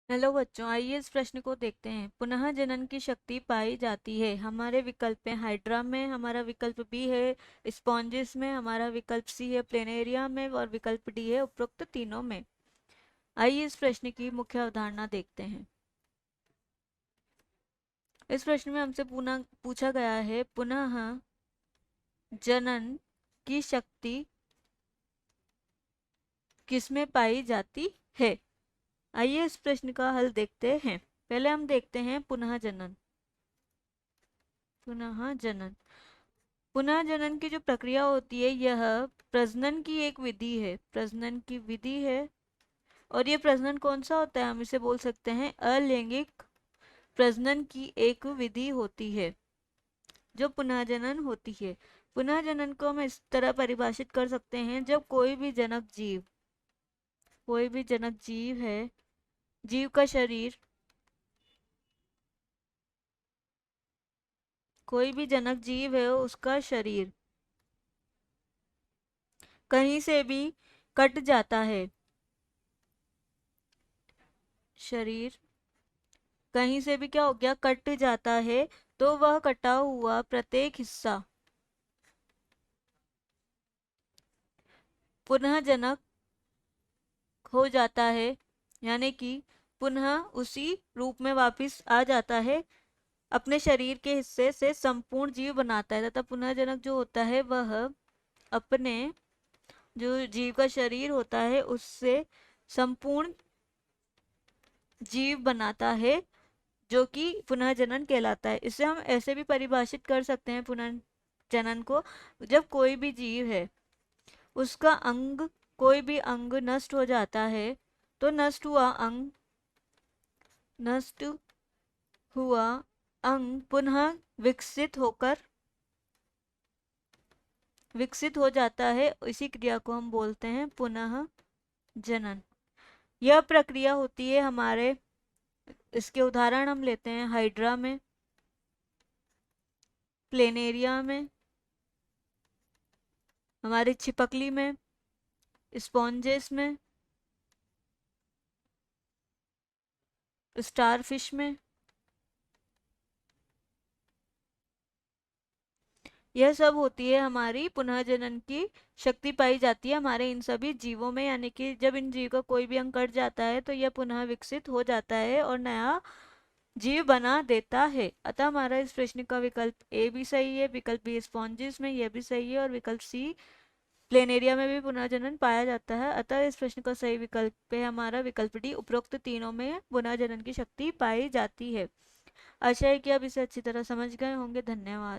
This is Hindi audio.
हेलो बच्चों, आइए इस प्रश्न को देखते हैं। पुनः जनन की शक्ति पाई जाती है। हमारे विकल्प हैं हाइड्रा में, हमारा विकल्प बी है स्पॉन्जिस में, हमारा विकल्प सी है प्लेनेरिया में और विकल्प डी है उपरोक्त तीनों में। आइए इस प्रश्न की मुख्य अवधारणा देखते हैं। इस प्रश्न में हमसे पुनः पूछा गया है, पुनः जनन की शक्ति किसमें पाई जाती है। आइए इस प्रश्न का हल देखते हैं। पहले हम देखते हैं पुनः जनन। पुनः जनन पुनः जनन की जो प्रक्रिया होती है, यह प्रजनन की एक विधि है। प्रजनन की विधि है। और ये प्रजनन कौन सा होता है, हम इसे बोल सकते हैं अलैंगिक प्रजनन की एक विधि होती है जो पुनः जनन होती है। पुनः जनन को हम इस तरह परिभाषित कर सकते हैं, जब कोई भी जनक जीव है, जीव का शरीर, कोई भी जनक जीव है उसका शरीर कहीं से भी कट जाता है। शरीर कहीं से भी क्या हो गया, कट जाता है, तो वह कटा हुआ प्रत्येक हिस्सा पुनः जनक हो जाता है, यानी कि पुनः उसी रूप में वापस आ जाता है, अपने शरीर के हिस्से से संपूर्ण जीव बनाता है। तथा पुनः जनक जो होता है वह अपने जो जीव का शरीर होता है उससे संपूर्ण जीव बनाता है, जो कि पुनः जनन कहलाता है। इसे हम ऐसे भी परिभाषित कर सकते हैं पुनः जनन को, जब कोई भी जीव है उसका कोई भी अंग नष्ट हो जाता है, तो नष्ट हुआ अंग पुनः विकसित हो जाता है। इसी क्रिया को हम बोलते हैं पुनः जनन। यह प्रक्रिया होती है हमारे, इसके उदाहरण हम लेते हैं हाइड्रा में, प्लेनेरिया में, हमारी छिपकली में, स्पॉन्जेस में, स्टारफिश में। यह सब होती है हमारी पुनः जनन की शक्ति पाई जाती है हमारे इन सभी जीवों में, यानी कि जब इन जीव का कोई भी अंग कट जाता है तो यह पुनः विकसित हो जाता है और नया जीव बना देता है। अतः हमारा इस प्रश्न का विकल्प ए भी सही है, विकल्प बी स्पॉन्जिस में यह भी सही है, और विकल्प सी प्लेनेरिया में भी पुनर्जनन पाया जाता है। अतः इस प्रश्न का सही विकल्प है हमारा विकल्प डी, उपरोक्त तीनों में पुनर्जनन की शक्ति पाई जाती है। आशा है कि आप इसे अच्छी तरह समझ गए होंगे। धन्यवाद।